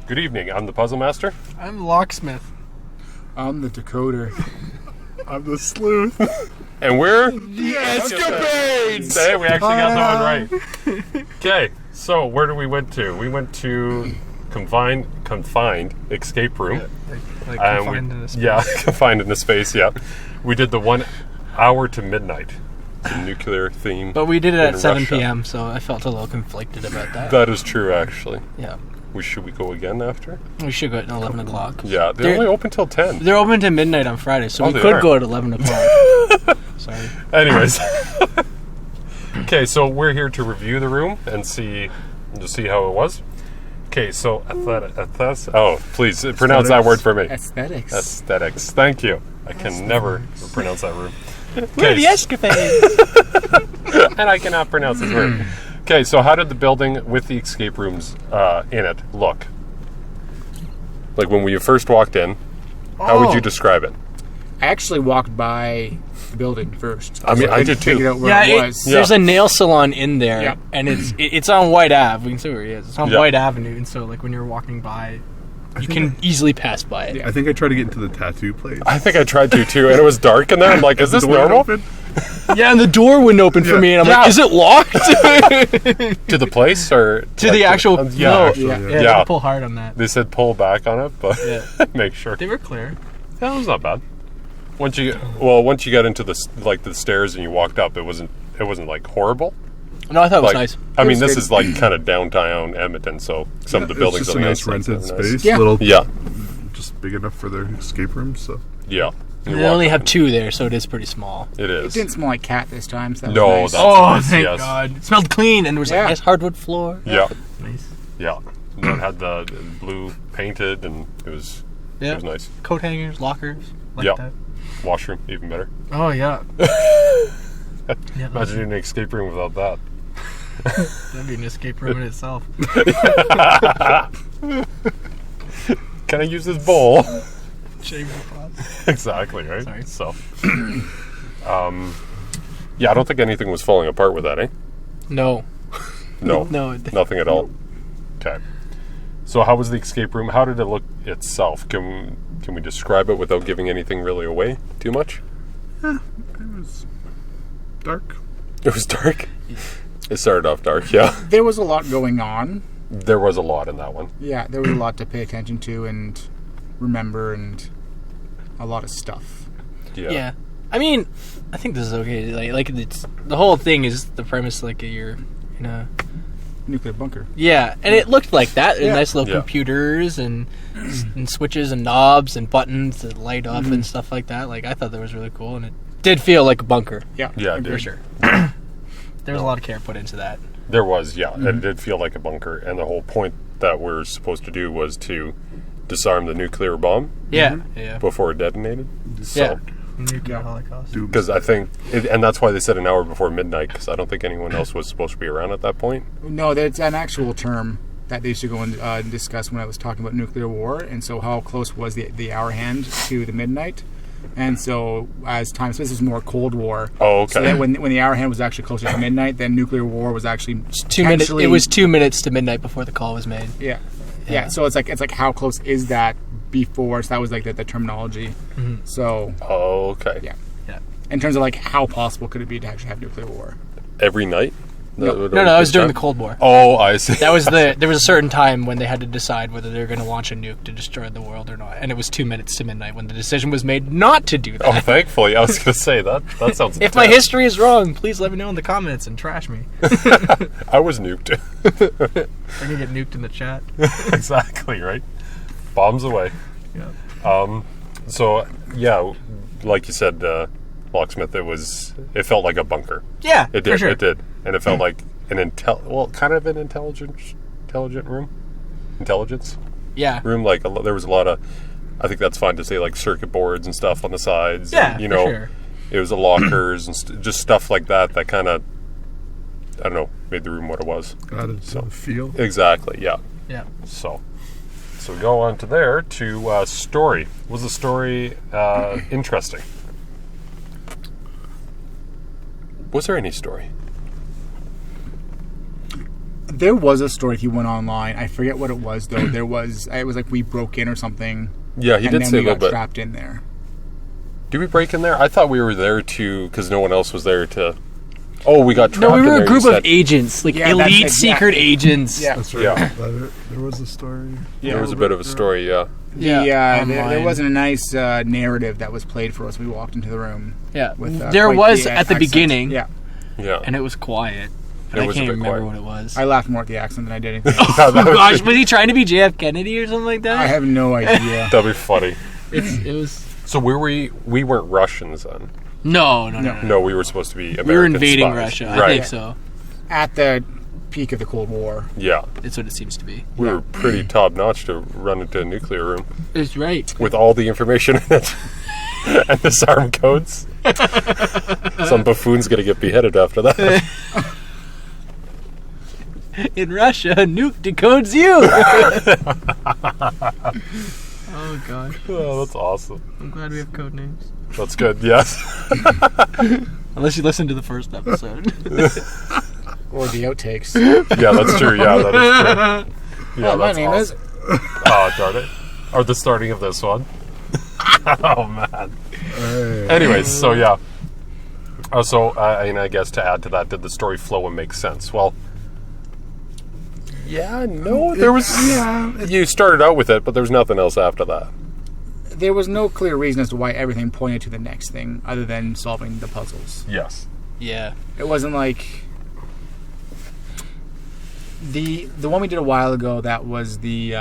Good evening. I'm the Puzzle Master. I'm Locksmith. I'm the decoder. I'm the sleuth. And we're The Escapades! Hey, we actually got that one right. Okay, so where did we went to? We went to Confined escape room. Like confined in a space. Yeah, confined in a space, yeah. We did the 1 hour to midnight. The nuclear theme. But we did it at in 7 Russia. p.m., so I felt a little conflicted about that. That is true, actually. Yeah. Should we go again after? We should go at 11 o'clock. Yeah, they're only open till 10. They're open to midnight on Friday, so we they could are. go at 11 o'clock. Sorry. Anyways. Okay, so we're here to review the room and see how it was. Okay, so please pronounce that word for me. Aesthetics. Aesthetics. Thank you. I can never pronounce that word. We're the Escapades! And I cannot pronounce this word. Okay, so how did the building with the escape rooms in it look? Like when we first walked in, how would you describe it? I actually walked by the building first. I mean, I did too. Figured out where it was. There's a nail salon in there, Yeah. and it's on White Ave. We can see where he is. It's on Yeah. White Avenue, and so like when you're walking by, you can easily pass by it. I think I tried to get into the tattoo place. I think I tried to too, and it was dark in there. I'm like, is this The door normal? open? Yeah, and the door wouldn't open for Yeah. me, and I'm Yeah. like, is it locked? To the place or To the actual yeah, no. actually, Yeah. Yeah, Yeah. they pull hard on that. They said pull back on it, but Yeah. make sure. They were clear. That was not bad. Once you got into the stairs and you walked up, it wasn't like horrible. No, I thought it was Like, nice. I mean, was this good. is like kind of downtown Edmonton, so some of the buildings It's just on a the nice outside rented are nice. space. Yeah. Little, Yeah, just big enough for their escape room. So yeah. You They walk only in. have 2 there, so it is pretty small. It It is. didn't smell like cat this time, so that No, was nice. that's Oh, nice, thank yes. God! It smelled clean, and there was Yeah. a nice hardwood floor. Yeah, Nice. yeah. And it had the blue painted, and it was Yeah. nice. Coat hangers, lockers, like Yeah. that. Washroom, even better. Oh yeah. Yeah, Imagine an escape room without that. that'd be an escape room in itself. Can I use this bowl? Chamber pot. Exactly, right? Sorry. So, yeah, I don't think anything was falling apart with that, eh? No. No. No. it- Nothing at all. Okay. So how was the escape room? How did it look itself? Can we describe it without giving anything really away too much? it was dark. It was dark. It started off dark, yeah. There was a lot going on. There was a lot in that one. Yeah, there was a lot to pay attention to and remember, and a lot of stuff. Yeah. Yeah. I mean, I think this is okay. Like it's the whole thing is the premise like you're in a Nuclear bunker. yeah, and it looked like that. Yeah. Nice little Yeah. computers and switches and knobs and buttons that light up and stuff like that. Like I thought that was really cool, and it did feel like a bunker Yeah. Yeah, it for did. sure. There was a lot of care put into that. There was, yeah. It did feel like a bunker, and the whole point that we're supposed to do was to disarm the nuclear bomb Yeah, yeah, before it detonated. yeah. So, Nuclear holocaust. because I think, and that's why they said an hour before midnight, because I don't think anyone else was supposed to be around at that point. No, that's an actual term that they used to go and discuss when I was talking about nuclear war, and so how close was the hour hand to the midnight. And so, as time, so this is more Cold War. Oh, okay. So then when the hour hand was actually closer to midnight, then nuclear war was actually 2 minutes. potentially- It was 2 minutes to midnight before the call was made. Yeah. Yeah. Yeah. So it's like how close is that before? So that was like the terminology. So Oh, okay. yeah, Yeah. in terms of like how possible could it be to actually have nuclear war? Every night? No. No, that was during the Cold War. Oh, I see. That was there was a certain time when they had to decide whether they were going to launch a nuke to destroy the world or not, and it was 2 minutes to midnight when the decision was made not to do that. Oh, thankfully. I was going to say that. That sounds If my intense. history is wrong, please let me know in the comments and trash me. I was nuked. We're gonna get nuked in the chat. Exactly, right? Bombs away. Yeah. So, yeah, like you said, Locksmith, it felt like a bunker. Yeah, It did. for sure. It did, and it felt like kind of an intelligent room, intelligence Yeah. room. Like there was a lot of, I think that's fine to say, like circuit boards and stuff on the sides. Yeah, and, you for know, sure. it was the lockers and just stuff like that. That kind of, I don't know, made the room what it was. Added to the feel. Exactly. Yeah. Yeah. So we go on to there to story. Was the story interesting? Was there any story? There was a story if you went online. I forget what it was though. It was like we broke in or something. Yeah, he and did then say a we little got bit. trapped in there. Did we break in there? I thought we were there because no one else was there to... Oh, we got trapped No, we in were there, a group you of said. agents, like Yeah, that's elite exactly- secret agents. Yeah. That's right. Yeah. There was a story. There was a bit of a story, yeah. Yeah, There online. wasn't a nice narrative that was played for us. We walked into the room. Yeah, With, there quite was the at the accent. beginning, Yeah, Yeah. and it was quiet. But It I was a can't bit remember quiet. what it was. I laughed more at the accent than I did anything. Oh gosh, was he trying to be JF Kennedy or something like that? I have no idea. That'd be funny. It was So were we weren't Russians then? no. No, we were supposed to be American We were invading spies. Russia. Right. I think so. At the peak of the Cold War. Yeah. That's what it seems to be. We were pretty top-notch to run into a nuclear room It's right. with all the information in it. And disarm codes. Some buffoon's going to get beheaded after that. In Russia, nuke decodes you. Oh god, Oh, that's awesome. I'm glad we have code names. That's good, yes. Unless you listen to the first episode. Or the outtakes. Yeah, that's true. Yeah, that is true. Yeah, my that's name awesome. Oh, darn it. Or the starting of this one. Oh, man. Anyways, so yeah. I guess to add to that, did the story flow and make sense? Well, yeah, no, there was... Yeah. You started out with it, but there was nothing else after that. There was no clear reason as to why everything pointed to the next thing other than solving the puzzles. Yes. Yeah. It wasn't like the one we did a while ago. That was the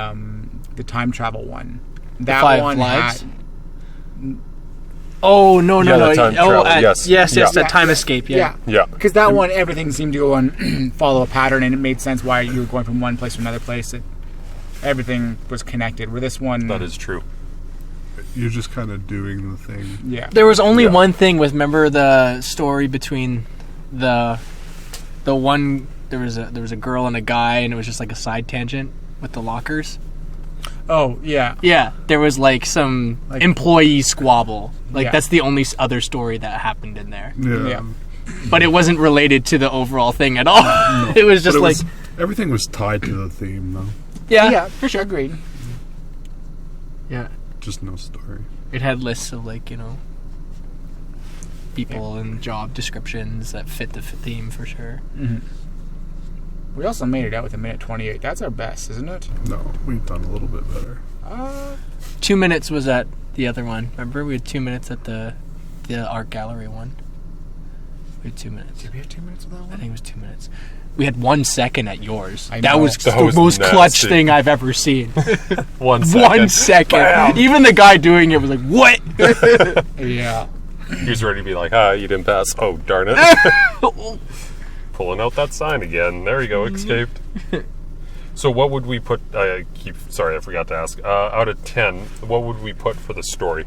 time travel one. That Five one Lives? had Oh no Yeah, no the time travel, yes. yes, Yeah. the time escape. Yeah. Yeah. Because that one, everything seemed to go and follow a pattern, and it made sense why you were going from one place to another place. Everything was connected. Where this one, That is true. You're just kind of doing the thing. yeah, There was only Yeah. one thing with remember the story between the one there was a girl and a guy and it was just like a side tangent with the lockers. Oh yeah, Yeah, there was like some Like- employee squabble. Like Yeah. that's the only other story that happened in there. yeah. But it wasn't related to the overall thing at all. It was just But like everything was tied to the theme, though. yeah, For sure, agreed. yeah. Just no story. It had lists of like, people and job descriptions that fit the theme for sure. We also made it out with a minute 28. That's our best, isn't it? No, we've done a little bit better. 2 minutes was at the other one. Remember, we had 2 minutes at the art gallery one. We had 2 minutes. Did we have 2 minutes with that I one? think it was 2 minutes. We had 1 second at yours. I That know. was That the was most clutch nasty. thing I've ever seen. 1 second. 1 second. Bam. Even the guy doing it was like, "What?" Yeah. He was ready to be like, you didn't pass. Oh, darn it. Pulling out that sign again. There you go, escaped. So what would we put, sorry, I forgot to ask. Out of 10, what would we put for the story?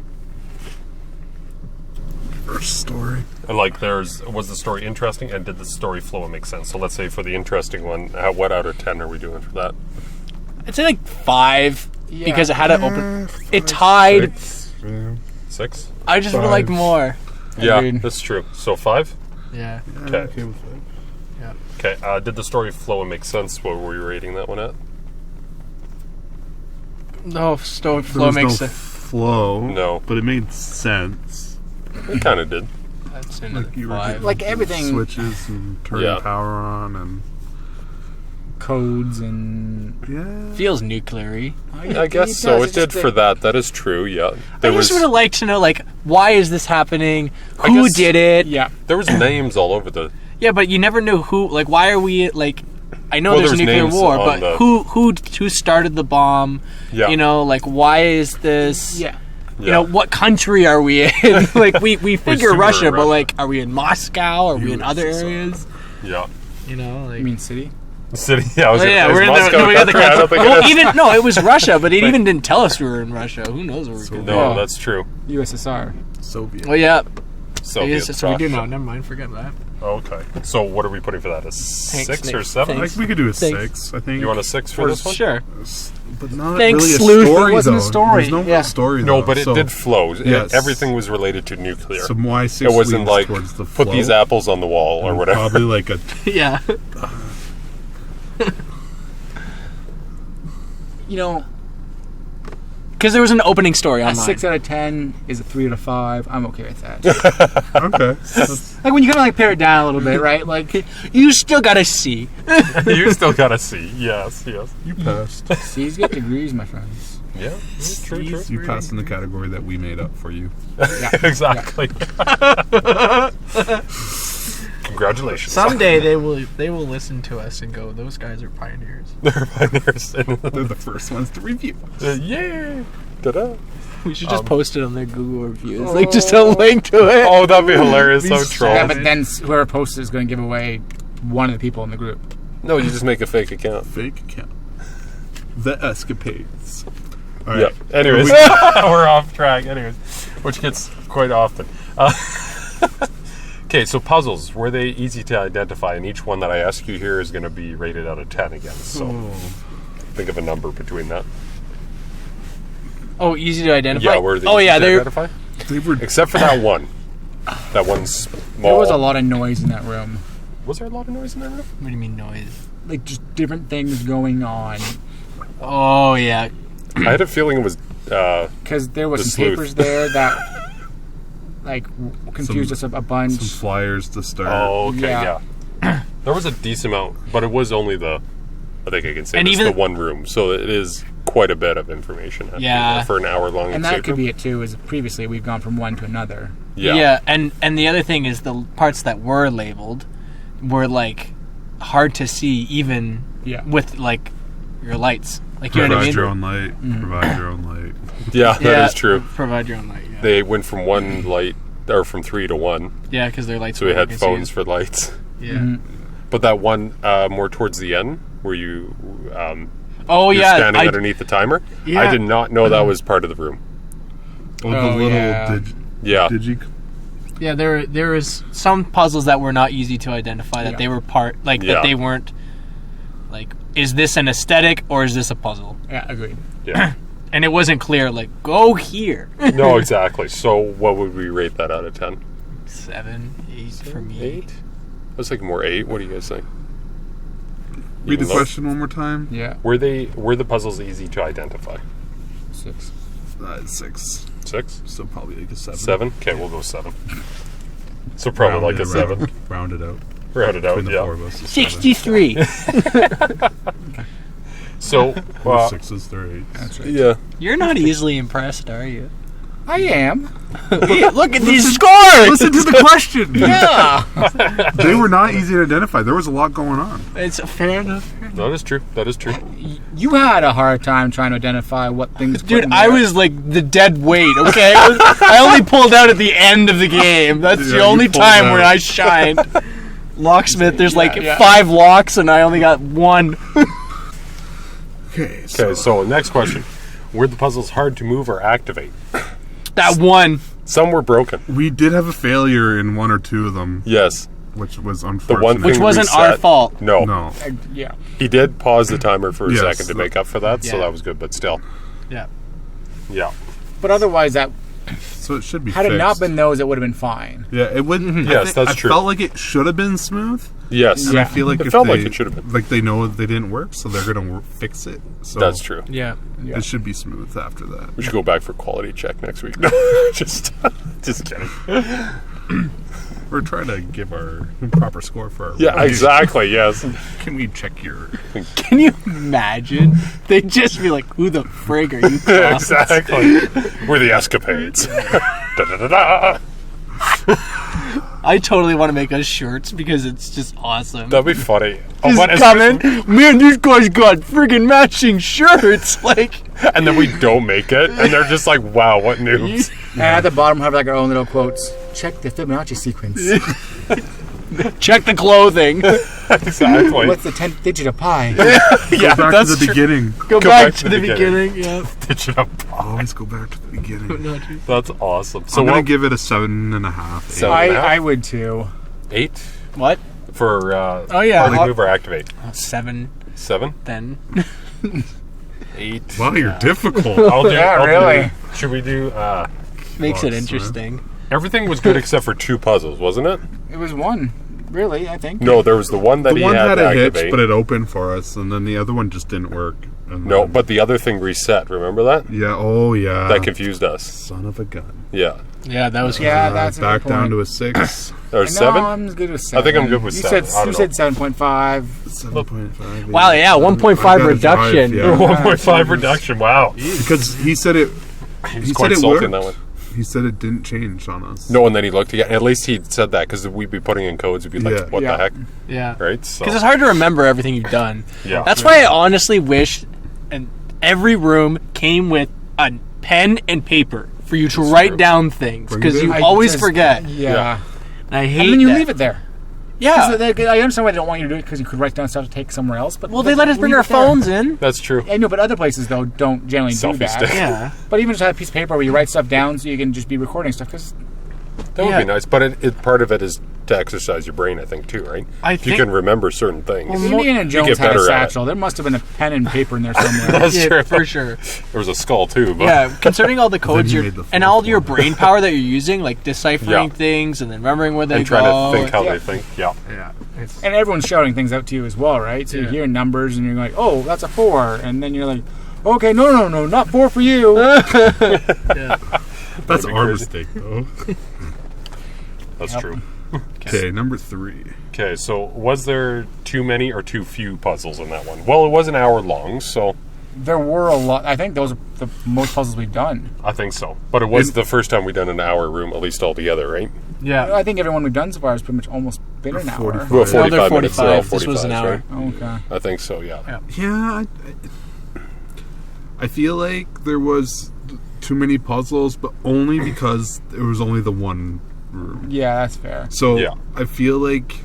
First story. Like, was the story interesting, and did the story flow and make sense? So let's say for the interesting one, what out of 10 are we doing for that? I'd say like 5 Yeah. because it had an open. It tied. 6? Yeah. 6? I just would have liked 5. more. Yeah, Agreed. that's true. So 5? Yeah. Okay. Okay with that. Okay, did the story flow and make sense? What were you rating that one at? No, story There flow was makes no sense. No. flow. But it made sense. It kind of did. That's in Like you were 5. getting Like everything, switches and turning Yeah. power on and codes and. yeah. Feels nuclear-y. I guess so. It did for that. That is true, yeah. I just would have liked to know, like, why is this happening? Who guess- did it? Yeah. There was names all over the... Yeah, but you never knew who. Like, why are we like? I know Well, there's a there's nuclear names war, on but the- who started the bomb? Yeah. Like, why is this? Yeah. You know, what country are we in? Like, we figure assume we're Russia, in but Russia. like, are we in Moscow? Are we in other USSR. areas? Yeah. Like. You mean city? City, yeah, I was Oh, yeah, is we're in the. Moscow No, we got the country? I don't think it is. it was Russia, but it even didn't tell us we were in Russia. Who knows where we're going? No, Oh. that's true. USSR. Soviet. Oh yeah, Soviet so we do Russia. know. Never mind, forget that. Okay. So what are we putting for that? A 6 or 7? Thanks. Like we could do a Thanks. 6, I think. You want a 6 for this one? Sure. But not Thanks, really a Sleuth. story, It wasn't a though. story. There's no Yeah. real story, No, though. but it So- did flow. Yes. Everything was related to nuclear. So why 6 It wasn't leans like, towards the put flow. these apples on the wall or And whatever. Probably like a Yeah. You know, Because there was an opening story a online. 6 out of 10 is a 3 out of 5. I'm okay with that. Okay. Like when you kind of like pare it down a little bit, right? Like You still got a C. You still got a C. Yes. You passed. C's get degrees, my friends. Yeah. True. You passed in the category that we made up for you. Yeah. Exactly. Congratulations. Someday they will listen to us and go, those guys are pioneers. They're pioneers. They're the first ones to review. Yay! Ta-da! We should just post it on their Google reviews. Like, just a link to it. Oh, that'd be hilarious. So troll. Yeah, but then whoever posts it is going to give away one of the people in the group. No, you just make a fake account. Fake account. The Escapades. All Yeah. right. Anyways, we're off track. Anyways, which gets quite often. Okay, so puzzles, were they easy to identify? And each one that I ask you here is going to be rated out of 10 again. So think of a number between that. Oh, easy to identify? Yeah, were they oh, easy yeah, to they're... identify? They were Except for that one. That one small. There was a lot of noise in that room. Was there a lot of noise in that room? What do you mean noise? Like just different things going on. Oh, yeah. I had a feeling it was. Because there was The some sleuth. papers there that like confused us a bunch. some flyers to start. Oh, okay, Yeah. yeah. There was a decent amount, but it was only the. I think I can say And this, even- the one room, so it is quite a bit of information. Yeah. For an hour-long And that escape could room. be it too, is previously we've gone from one to another. Yeah. and the other thing is the parts that were labeled were, like, hard to see even Yeah. with, like, your lights. Like, you know what I Provide mean? your own light. Provide your own light. Yeah, that is true. Provide your own light, yeah. They went from one light, or from 3 to 1, Yeah, because their lights so we were had working, phones you- for lights. Yeah. But that one more towards the end, where you Oh, you're yeah. standing underneath the timer, Yeah. I did not know that was part of the room. Oh, the Oh, little yeah. Yeah. Yeah, there was some puzzles that were not easy to identify, that Yeah. they were part, like, Yeah. that they weren't, like, is this an aesthetic or is this a puzzle? Yeah, agreed. Yeah. And it wasn't clear, like, go here. No, exactly. So what would we rate that out of 10? 7, 8 for me. 8? I was thinking more 8. What do you guys think? Read the Even low? question one more time. Yeah. Were the puzzles easy to identify? 6. 6. 6? So probably like a 7. 7? Okay, we'll go 7. So probably like a 7. Round it out. Round it out, Between the yeah. four of us. is 7. 63. So, Four 6s, they're 8s. That's right. yeah. You're not easily impressed, are you? I am. Look at these scores! Listen to the question. Yeah. They were not easy to identify. There was a lot going on. It's fair enough. That is true. That is true. You had a hard time trying to identify what things. put Dude, in I there. was like the dead weight, okay? I only pulled out at the end of the game. That's Yeah, the you only pulled time out. where I shined. Locksmith, there's like yeah. 5 locks and I only got 1. Okay, Okay, so next question. Were the puzzles hard to move or activate? That 1. Some were broken. we did have a failure in 1 or 2 of them, Yes. which was The unfortunate. one thing Which wasn't reset- our fault. No. No. Yeah. He did pause the timer for a Yes. second to make up for that, so Yeah. that was good, but still. Yeah. Yeah. But otherwise, that So it should be had it fixed. not been those, it would have been fine. Yeah, it wouldn't. Yes, that's I true. felt like it should have been smooth, Yes. and I feel like It if felt they, like it should have been. Like they know they didn't work, so they're gonna fix it. So That's true. Yeah. Yeah. It should be smooth after that. We should go back for quality check next week. No, just kidding. We're trying to give our proper score for our. Yeah, review. exactly. Yes. Can we check your? Can you imagine? They'd just be like, who the frig are you? clowns?" Exactly. We're the escapades. Da-da-da-da. I totally want to make us shirts because it's just awesome. That'd be funny. Just but come in, man, these guys got friggin' matching shirts. Like, and then we don't make it, and they're just like, "Wow, what news?" And at the bottom, we have like our own little quotes. Check the Fibonacci sequence. check the clothing. Exactly. What's the 10th digit of pi? Yeah, Back to that's the true. beginning. Go back to the beginning. Yeah. Ditch it up. Always go back to the beginning. That's awesome. So I'm gonna what? give it a 7.5. Seven and a half? I would too. 8 What? for Oh, yeah. hardly move or activate. 7, 7, then. 8. Wow, you're difficult. I'll do. Yeah, I'll do- really. should we do? Makes it Lots, interesting. Everything was good except for 2 puzzles, wasn't it? It was one. Really, I think. No, there was the one that The he one had to a hitch, activate. but it opened for us, and then the other one just didn't work. And No, then- but the other thing reset. Remember that? yeah, oh yeah, That confused us. son of a gun. Yeah. Yeah, that was. Yeah, that's a back good down point. to a 6, Or No, 7? I'm good with 7. I think I'm good with you 7. Said, I you don't said 7.5. 7.5. Wow, yeah, 1.5 reduction. Yeah. 1.5 reduction. Wow. Because he said it. He's He quite said it salty in worked. that one. He said it didn't change on us. No, and then he looked again. At least he said that because we'd be putting in codes. We'd be like, Yeah. what Yeah. the heck? Yeah. Right? So, Because it's hard to remember everything you've done. yeah. That's why I honestly wish, and every room came with a pen and paper for you to write true. down things Bring because it in. you I always just- forget. Yeah. And I hate. And then you that. leave it there. Yeah. I understand why they don't want you to do it because you could write down stuff to take somewhere else. But Well, they let us bring leave our it there. phones in. That's true. I know, but other places though don't generally do Selfie that. stick. Yeah. But even just have a piece of paper where you write stuff down so you can just be recording stuff. Because That would Yeah. be nice. But part of it is to exercise your brain, I think, too, right? I If you think- can remember certain things. Indiana Jones get had a better at it. satchel. There must have been a pen and paper in there somewhere. That's Yeah, true. for sure. There was a skull, too. But Yeah, concerning all the codes he you're made the and fourth all your one. brain power that you're using, like deciphering Yeah. things and then remembering where they and go. trying to think how Yeah. they think. Yeah. Yeah. And everyone's shouting things out to you as well, right? So you Yeah. hear numbers and you're like, oh, that's a 4. And then you're like, okay, no, not 4 for you. That's be our crazy. mistake, though. That's true. Okay, number 3. Okay, so was there too many or too few puzzles in that one? Well, it was an hour long, so There were a lot. I think those are the most puzzles we've done. I think so. But it was the first time we've done an hour room, at least all together, right? Yeah. I think everyone we've done so far has pretty much almost been an hour. 45. Well, No, they're 45 minutes. They're all 45. This was an 45s, hour. right? Okay. I think so, yeah. Yeah, I feel like there was too many puzzles, but only because there was only the one room. Yeah, that's fair. So Yeah. I feel like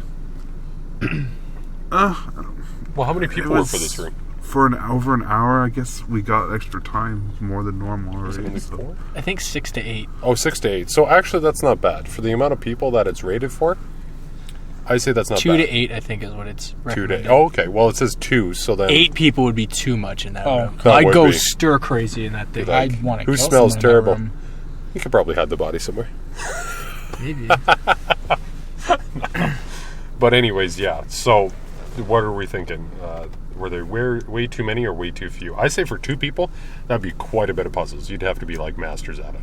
Well, how many people were for this room? For over an hour, I guess we got extra time, more than normal already. Only so- 4? I think 6 to 8. Oh, 6 to 8. So actually, that's not bad. For the amount of people that it's rated for, I say that's not 2 bad. to 8, I think, is what it's 2 recommended. to 8. Oh, okay. Well, it says 2, so then... 8 people would be too much in that Oh, room. that I'd would go be. stir crazy in that thing. Like, I'd want to who kill smells someone in that terrible? room. You could probably hide the body somewhere. Maybe. But anyways, yeah. So, what are we thinking? Were there way too many or way too few? I say for 2 people, that'd be quite a bit of puzzles. You'd have to be like masters at it.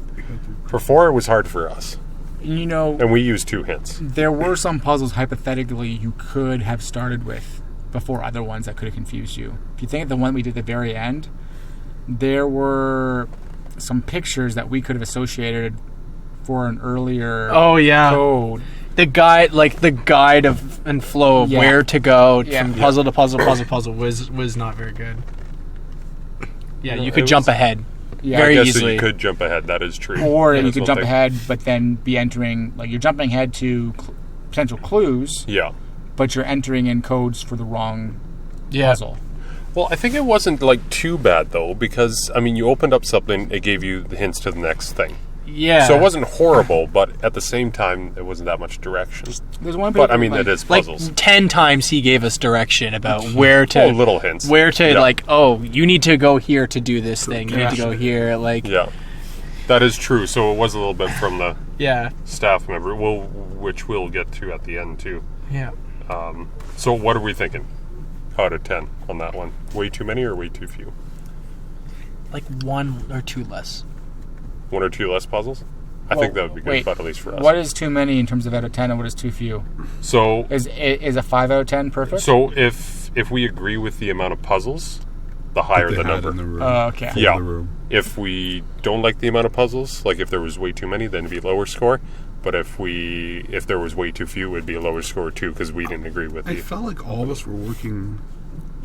For 4, it was hard for us, You know, and we used 2 hints. there were some puzzles hypothetically you could have started with before other ones that could have confused you. If you think of the one we did at the very end, there were some pictures that we could have associated for an earlier Oh, yeah. code. The guide of and flow of Yeah. where to go Yeah. from puzzle to puzzle was not very good. Yeah, No, you it could jump was- ahead Yeah. very I guess easily. you could jump ahead. That is true. Or Yeah, you that's could one jump thing. ahead, but then be entering, like you're jumping ahead to potential clues, Yeah. but you're entering in codes for the wrong Yeah. puzzle. Well, I think it wasn't like too bad though, because I mean, you opened up something, it gave you the hints to the next thing. Yeah. So it wasn't horrible, but at the same time, it wasn't that much direction. There's one But paper, I mean, like, it is like puzzles. 10 times he gave us direction about where to Oh, little hints. where to Yeah. like, oh, you need to go here to do this thing. You need to go here like Yeah, that is true. So it was a little bit from the yeah. staff member, which we'll get to at the end too. Yeah. So what are we thinking? Out of 10 on that one? Way too many or way too few? Like 1 or 2 less. 1 or 2 less puzzles? I think that would be good, wait, but at least for us. What is too many in terms of out of 10 and what is too few? So Is a 5 out of 10 perfect? So if we agree with the amount of puzzles, the higher They the had number. in the room. Okay. For Yeah. the room. If we don't like the amount of puzzles, like if there was way too many, then it'd be lower score. But if there was way too few, it'd be a lower score too, because we didn't agree with I the. felt like all of us were working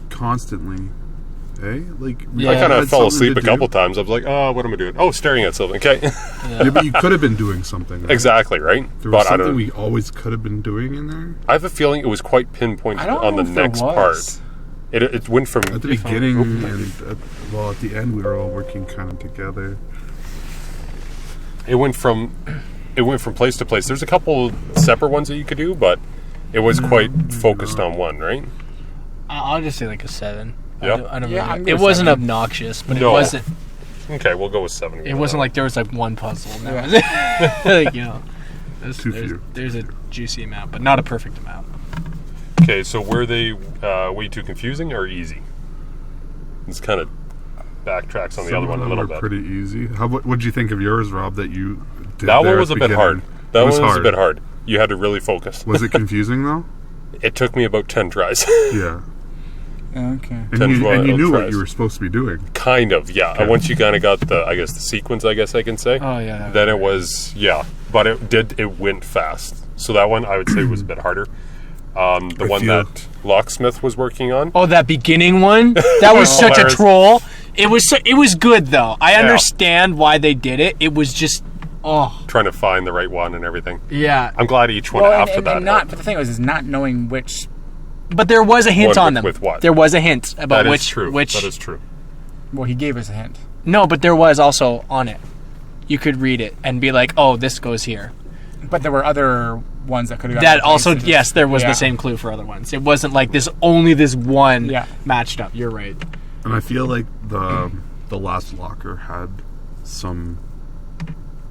constantly. Eh? Like we Yeah. I kind had of fell something asleep to a couple do. times. I was like, oh, what am I doing? Oh, staring at something. Okay. Yeah, but you could have been doing something. Right? Exactly, right? There was But I something don't. we always could have been doing in there. I have a feeling it was quite pinpointed I don't on know the if there next was. part. It went from At the beginning and at the end, we were all working kind of together. it went from place to place. There's a couple separate ones that you could do, but it was quite focused on one, right? I'll just say like a 7. Yeah. I don't Yeah, really- I'm it gonna wasn't 7. obnoxious, but No. it wasn't. Okay, we'll go with 7. It wasn't like there was like one puzzle. And that was it. Like, you know, Too few. there's a juicy amount, but not a perfect amount. Okay, so were they way too confusing or easy? This kind of backtracks on the other one a little bit. Pretty easy. What did you think of yours, Rob? That you did That there one at was the a bit beginning? hard. That It one was was a hard. bit hard. You had to really focus. Was it confusing though? It took me about 10 tries. Yeah. Okay. And you knew what tries. you were supposed to be doing. Kind of, yeah. And once you kind of got the sequence, I guess I can say. Oh, yeah. Then it was, but it went fast. So that one I would say was a bit harder. The one feel- that Locksmith was working on. Oh, that beginning one? That was such a Hilarious. troll. It was good though. I understand why they did it. It was just Trying to find the right one and everything. yeah. I'm glad each one Well, after that. and not. helped. But the thing is not knowing which. But there was a hint One on them. with what? There was a hint about That is which true. which That is true. Well, he gave us a hint. No, but there was also on it. You could read it and be like, "Oh, this goes here." But there were other ones that could have. That also, yes, there was the same clue for other ones. It wasn't like this one Yeah. matched up. You're right. And I feel like the last locker had some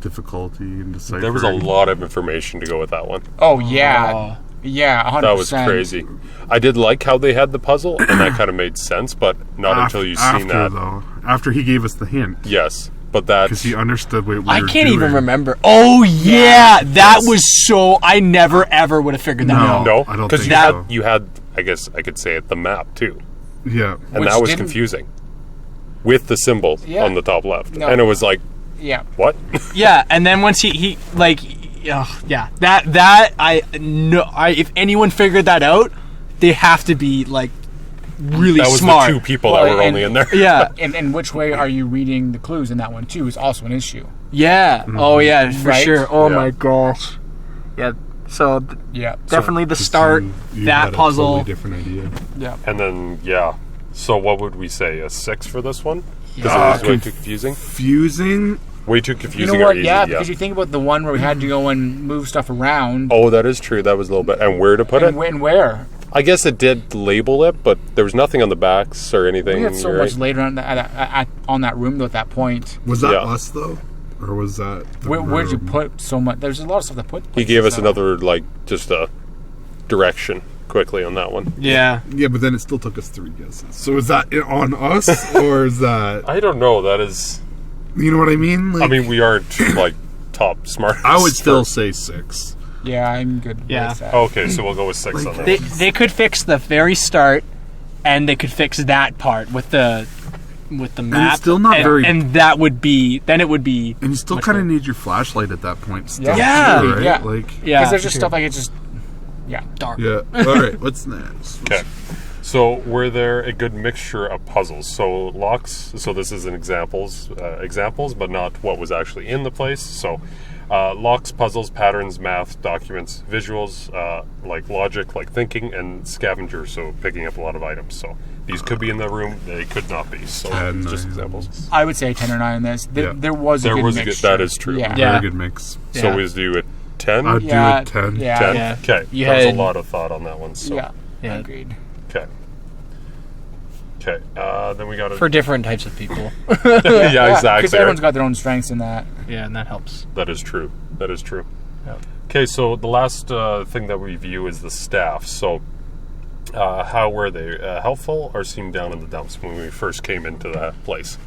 difficulty in deciphering. There was a lot of information to go with that one. Oh yeah, Oh. yeah, 100%. That was crazy. I did like how they had the puzzle, and that kind of made sense, but not until you've seen that. Though, after he gave us the hint, Yes, but that's because he understood what we I were can't doing. even remember. Oh yeah, that was so. I never ever would have figured that No. out. no, I don't because think you so. you had, I guess I could say it, the map too, Yeah. and Which that was didn't- confusing with the symbol Yeah. on the top left, No. and it was like, Yeah. what? Yeah, and then once he like, yeah, that I if anyone figured that out, they have to be like really That was smart. the two people Well, that were and- only in there. Yeah, And which way are you reading the clues in that one too is also an issue. yeah. Oh yeah, for Right? sure. Oh Yeah. my gosh. Yeah. So Yeah. definitely the start. You That had a puzzle. totally different idea. Yeah. And then so what would we say? A 6 for this one? Because Ah, it was way too confusing. Fusing. Way too You confusing know or what? easy. Yeah, because you think about the one where we had to go and move stuff around. Oh, that is true. That was a little bit. And where to put it? And when, where? I guess it did label it, but there was nothing on the backs or anything. We had so you're much right. later on that room though. At that point, Was that Yeah. us though, or was that? The where did you room? put so much? There's a lot of stuff to put. He gave us places, another, just a direction quickly on that one. Yeah. Yeah, but then it still took us 3 guesses. So is that on us, or is that? I don't know. That is. You know what I mean? Like, I mean, we aren't top smart. I would still say 6. Yeah, I'm good. Yeah. With that. Okay, so we'll go with 6 on that one. They could fix the very start, and they could fix that part with the map. still not very- And that would be then it would be. And you still much kind of better. need your flashlight at that point. Still, Yeah. too, right? Yeah. Like, Yeah. Because there's just for stuff sure. like it just. Yeah. dark. yeah. All right. What's next? Okay. So were there a good mixture of puzzles? So locks. So this is an examples, but not what was actually in the place. So locks, puzzles, patterns, math, documents, visuals, like logic, like thinking, and scavenger. So picking up a lot of items. So these could be in the room. They could not be. So And just nine. examples. I would say 10 or 9 on this. Yeah. There was a There good was a good- mixture. that is true. Yeah. Yeah. Very good mix. So Yeah. we do a 10. I'd Yeah, do a 10. yeah. 10. Yeah. Okay. You There was a had- lot of thought on that one. So. Yeah. Yeah. Agreed. Okay. Okay. Then we got For different types of people. yeah, Because exactly. everyone's right. got their own strengths in that. Yeah, and that helps. That is true. That is true. Yeah. Okay, so the last thing that we view is the staff. So, how were they? Helpful or seemed down in the dumps when we first came into that place?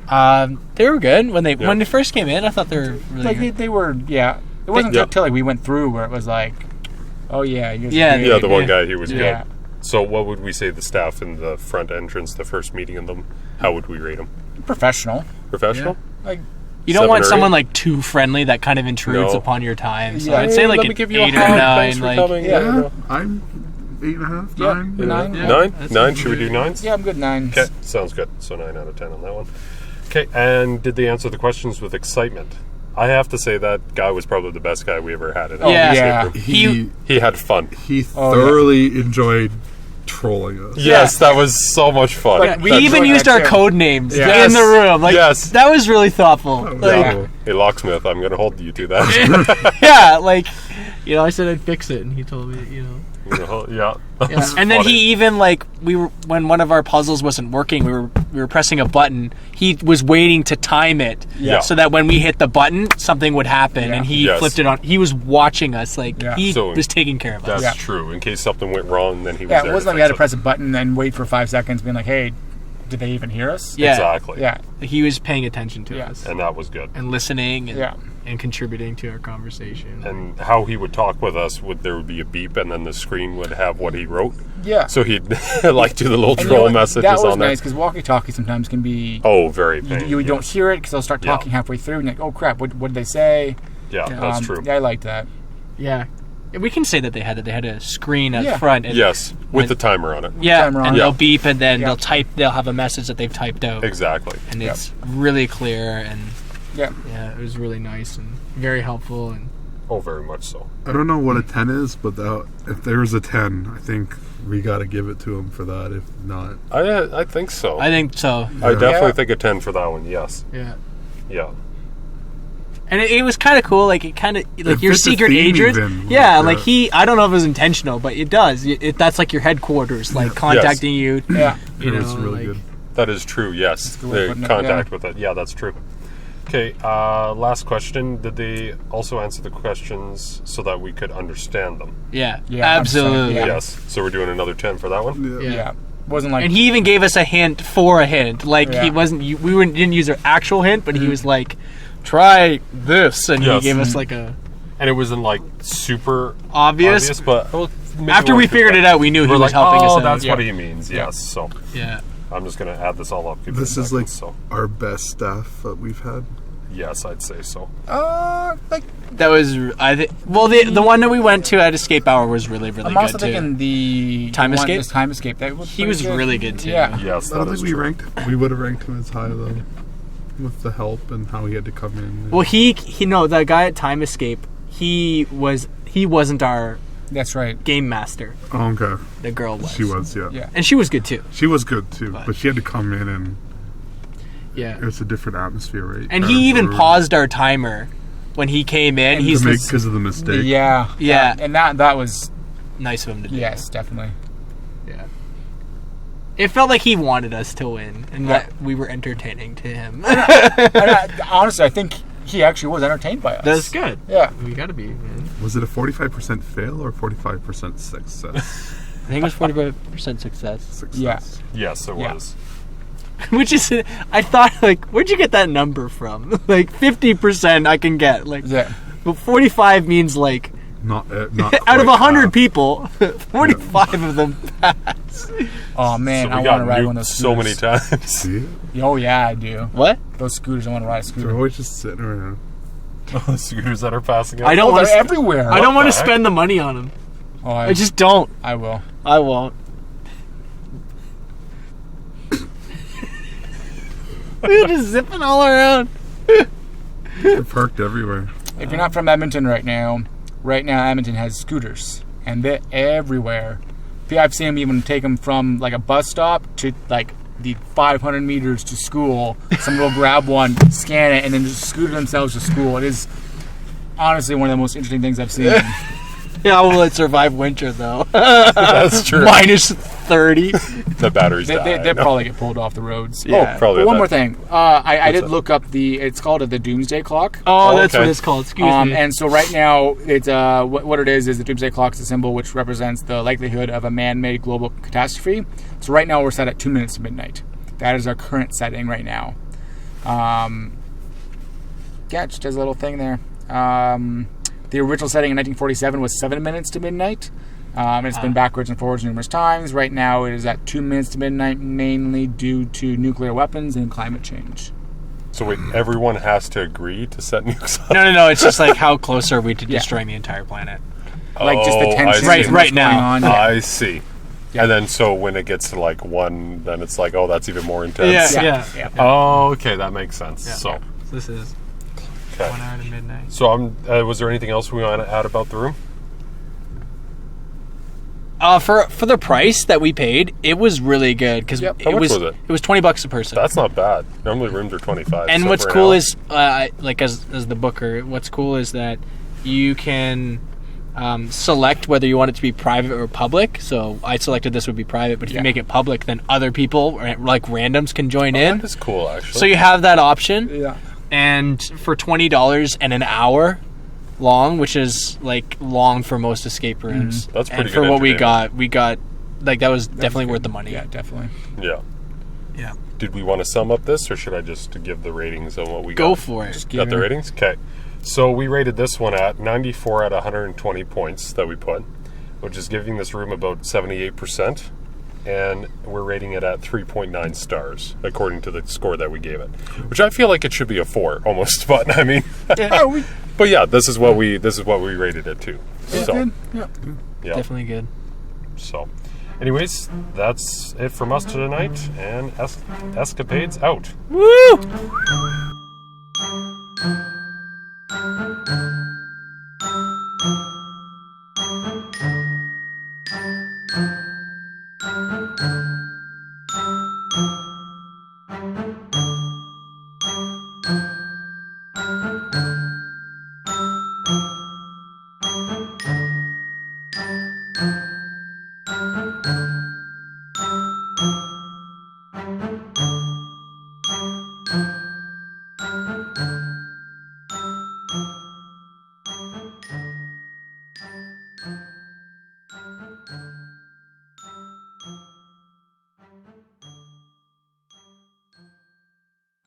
They were good when they Yeah. when they first came in. I thought they were really Like good. they were, yeah. It wasn't Yeah. until like we went through where it was like, oh yeah, you're Yeah, good. Yeah, the one yeah. guy, he was Yeah. good. So, what would we say the staff in the front entrance, the first meeting of them? How would we rate them? Professional. Professional? Like, You don't 7 want or someone 8? like too friendly that kind of intrudes No. upon your time. So Yeah. I'd say like Let an me give you 8 a or hug. 9. Thanks for Like coming. Yeah. I'm 8.5, Yeah, 9. 9. Yeah. 9? that's 9? Should we do 9s? Yeah, I'm good 9. Okay, sounds good. So 9 out of 10 on that one. Okay, and did they answer the questions with excitement? I have to say that guy was probably the best guy we ever had in Oh, yeah. escape room. He He had fun. he Oh, thoroughly enjoyed trolling us. Yes, that was so much fun. But we That's even what used I our do. code names Yes. in the room. Like Yes. that was really thoughtful. That was Like, cool. Hey, locksmith, I'm going to hold you to that. yeah, like I said I'd fix it, and he told me, Yeah. Yeah. And then he even like we were when one of our puzzles wasn't working, we were we were pressing a button. He was waiting to time it, Yeah. so that when we hit the button, something would happen, Yeah. and he Yes. flipped it on. He was watching us, like Yeah. he So was taking care of us. That's true. In case something went wrong, then he was Yeah, there. it wasn't like we fix had to it. press a button and wait for 5 seconds, being like, "Hey, did they even hear us?" Yeah. Exactly. Yeah. He was paying attention to Yeah. us And that was good. and listening and, Yeah. and contributing to our conversation. And how he would talk with us, there would be a beep, and then the screen would have what he wrote. Yeah. So he'd like do the little And you know troll what? messages that was on there. nice because walkie-talkie sometimes can be. Oh, very You, pain. you don't yes. hear it because they'll start Yeah. talking halfway through, and you're like, "Oh crap! What did they say?" Yeah, that's true. Yeah, I liked that. yeah, we can say that they had a screen at Yeah. front. And, Yes, with the timer on it. Yeah, Timer on and it. they'll beep, and then Yeah. they'll have a message that they've typed out, Exactly. and Yep. it's really clear, and Yeah. yeah, it was really nice and very helpful. And Oh, very much so. I don't know what a 10 is, but if there was a 10, I think we got to give it to him for that. If not, I think so. I think so. I definitely Yeah. think a 10 for that one. Yes. Yeah. Yeah. And it was kind of cool, like it kind of like It your fits the secret theme agent. even, Yeah, like, like I don't know if it was intentional, but it does. That's like your headquarters, like contacting you. Yeah. You it know, was really like, good. That is true, yes. good way of The putting it, contact with it. Yeah, that's true. Okay, last question. Did they also answer the questions so that we could understand them? Yeah, Yeah, absolutely. Yeah. Yes. So we're doing another 10 for that one? Yeah. Yeah. Wasn't like. And he even gave us a hint for a hint. Like he Yeah. wasn't. Didn't use our actual hint, but he was like, "Try this," and Yes. he gave us like a And it wasn't like super obvious. but well, maybe After one we could- figured it out, we knew he we're was like, helping us oh, out. that's Yeah. what he means. Yeah. Yes. So Yeah. I'm just going to add this all up. Give me This a is second, like so our best staff that we've had. yes, I'd say so. like That was I think. Well, the one that we went to at Escape Hour was really I'm good also too. thinking the Time one- Escape? this Time Escape. That was He pretty was good. really good too. Yeah. Yes, I that don't is think true. we would have ranked him as high though, with the help and how he had to come in. Well, he no, the guy at Time Escape, he wasn't our That's right. game master. Oh, okay, The girl was. she was, yeah. Yeah. And she was good too. She was good too, But- but she had to come in and Yeah. it's a different atmosphere, right? And he even paused our timer when he came in. He's because of the mistake. Yeah. Yeah. And that was nice of him to do. yes, definitely. Yeah. It felt like he wanted us to win, and Yeah. that we were entertaining to him. Honestly, I think he actually was entertained by us. That's good. Yeah. We gotta be, man. Was it a 45% fail or 45% success? I think it was 45% success. Success. Yeah. Yes, it Yeah. was. Which is, I thought, like, where'd you get that number from? Like, 50% I can get. Like, Yeah. but 45 means, like, Not out of quite 100 half. people, 45 of them pass. Oh man, So I we want got to ride one nuked of those so many scooters. times. See? Oh yeah, I do. What? Those scooters, I want to ride a They're scooter. always just sitting around. The scooters that are passing out. I don't Oh, want they're to. everywhere. I don't want to the heck? spend the money on them. Oh, I just don't. I will. I won't. We're just zipping all around. They're parked everywhere. If you're not from Edmonton right now Edmonton has scooters, and they're everywhere. I've seen them even take them from like a bus stop to like the 500 meters to school. Someone will grab one, scan it, and then just scooter themselves to school. It is honestly one of the most interesting things I've seen. How will it survive winter, though? That's true. Minus 30. The batteries die. They no. probably get pulled off the roads. Yeah. Oh, Probably but one that. more thing. I did that? look up it's called the Doomsday Clock. Oh, that's okay. what it's called. Excuse me. And so right now, it's what it is the Doomsday Clock is a symbol which represents the likelihood of a man-made global catastrophe. So right now we're set at 2 minutes to midnight. That is our current setting right now. Yeah, it just does a little thing there. The original setting in 1947 was 7 minutes to midnight. It's been backwards and forwards numerous times. Right now it is at 2 minutes to midnight, mainly due to nuclear weapons and climate change. So wait, everyone has to agree to set nukes up? No. It's just like how close are we to destroying the entire planet? Like just the Oh, I tension. see. Right and what's now. going on. Yeah. I see. Yeah. And then so when it gets to like 1, then it's like, oh, that's even more intense. Yeah. Oh, okay, that makes sense. Yeah. So, This is okay. 1 hour to midnight. So was there anything else we want to add about the room? For the price that we paid, it was really good because Yep. How much was it? It was $20 a person. That's not bad. Normally rooms are 25. And so what's for an cool hour- is, like as the booker, what's cool is that you can select whether you want it to be private or public. So I selected this would be private, but if you make it public, then other people, like randoms, can join in. That is cool, actually. So you have that option. Yeah. And for $20 and an hour long, which is like long for most escape rooms. That's pretty and good for what we entertainment. got like that was definitely worth the money. Yeah, definitely. Yeah. Yeah. Did we want to sum up this, or should I just give the ratings on what we got? Go for it. Just Got give the it- ratings? Okay. So we rated this one at 94 out of 120 points that we put, which is giving this room about 78%. And we're rating it at 3.9 stars, according to the score that we gave it. Which I feel like it should be a 4, almost. But, I mean... but yeah, this is what we rated it to. So, Good. Yeah. yeah. Definitely good. So, anyways, that's it from us tonight, and Escapades out. Woo!